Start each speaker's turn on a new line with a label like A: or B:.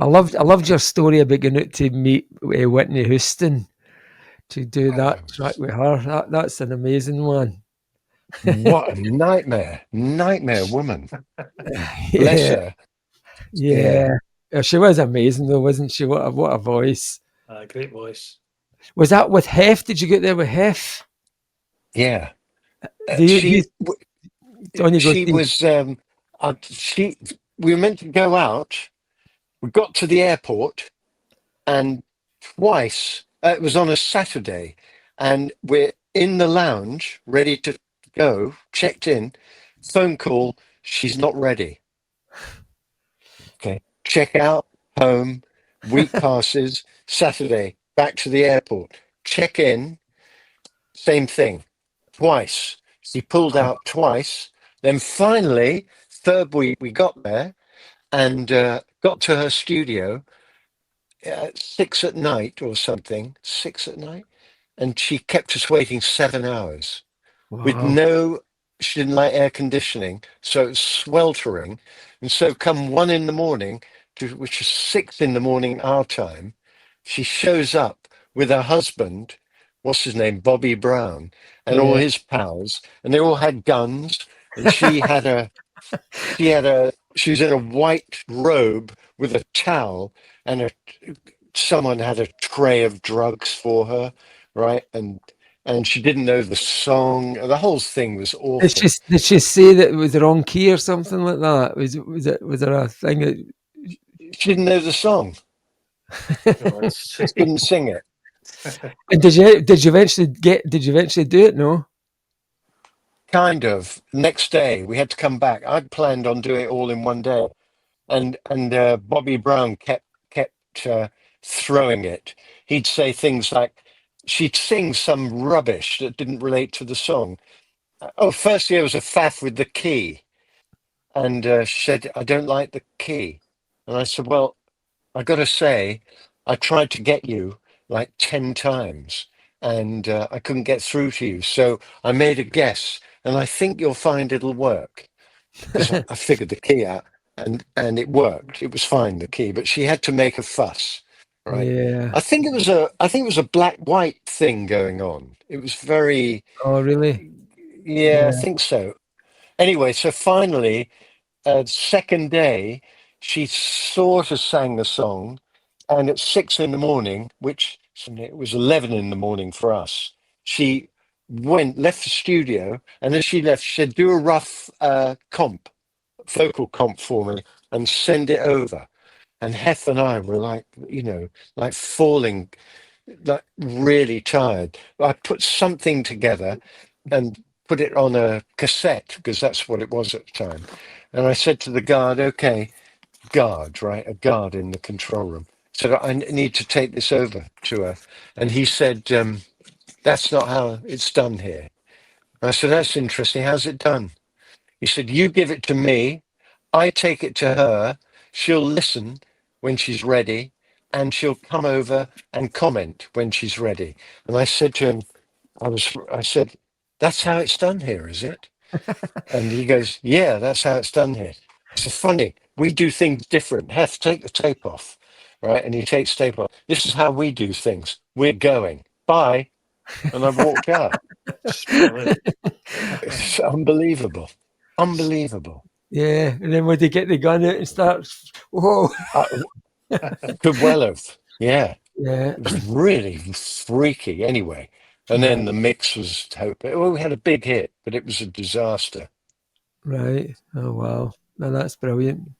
A: I loved your story about going out to meet Whitney Houston to do that track with her. That's an amazing one.
B: What a nightmare woman. Bless
A: Yeah,
B: her.
A: yeah.
B: Yeah,
A: She was amazing though, wasn't she? What a voice.
C: Great voice.
A: Was that with Heff? Did you get there with Heff?
B: yeah.
A: Do you, do you, on you go,
B: She
A: Steve.
B: was. She. We were meant to go out. We got to the airport, and twice it was on a Saturday, and we're in the lounge, ready to go. Checked in. Phone call. She's not ready. Okay. Check out. Home. Week passes. Saturday. Back to the airport. Check in. Same thing. Twice. She pulled out twice. Then finally, third week, we got there and got to her studio at 6 at night or something, 6 at night. And she kept us waiting 7 hours with
A: Wow.
B: no, she didn't like air conditioning. So it was sweltering. And so come 1 in the morning, which is 6 in the morning our time, she shows up with her husband, what's his name, Bobby Brown, and all
A: Yeah.
B: his pals, and they all had guns. And she was in a white robe with a towel, and someone had a tray of drugs for her, right? And she didn't know the song. The whole thing was awful.
A: Did she say that it was the wrong key or something like that? Was there a thing that
B: She didn't know the song.
C: No,
B: She couldn't sing it.
A: and did you eventually do it? No?
B: Kind of. Next day, we had to come back. I'd planned on doing it all in one day, and Bobby Brown kept throwing it. He'd say things like, she'd sing some rubbish that didn't relate to the song. Oh, firstly, there was a faff with the key, and she said, "I don't like the key," and I said, "Well, I got to say, I tried to get you like 10 times, and I couldn't get through to you. So I made a guess, and I think you'll find it'll work." Because I figured the key out, and it worked. It was fine, the key, but she had to make a fuss, right?
A: Yeah.
B: I think it was a black white thing going on. It was very,
A: Oh, really?
B: yeah, I
A: Yeah.
B: think so. Anyway, so finally, second day, she sort of sang the song, and at 6 in the morning, which it was 11 in the morning for us, she left the studio, and as she left, she said, "Do a rough vocal comp for me, and send it over." And Heth and I were like, like falling, like really tired. I put something together and put it on a cassette because that's what it was at the time. And I said to the guard, "Okay, guard, right? A guard in the control room." Said, "I need to take this over to her." And he said, "That's not how it's done here." And I said, "That's interesting. How's it done?" He said, "You give it to me. I take it to her. She'll listen when she's ready, and she'll come over and comment when she's ready." And I said to him, I said, "That's how it's done here, is it?" And he goes, "Yeah, that's how it's done here." It's funny. We do things different. Hef, take the tape off, right? And he takes tape off. "This is how we do things. We're going. Bye." And I walked out.
C: it's brilliant.
B: It's unbelievable. Unbelievable.
A: Yeah. And then when they get the gun out and start, whoa.
B: Uh, could well have. Yeah.
A: Yeah.
B: It was really freaky anyway. And then the
A: Right.
B: mix was hope. Well, we had a big hit, but it was a disaster.
A: Right. Oh, wow. No, that's brilliant.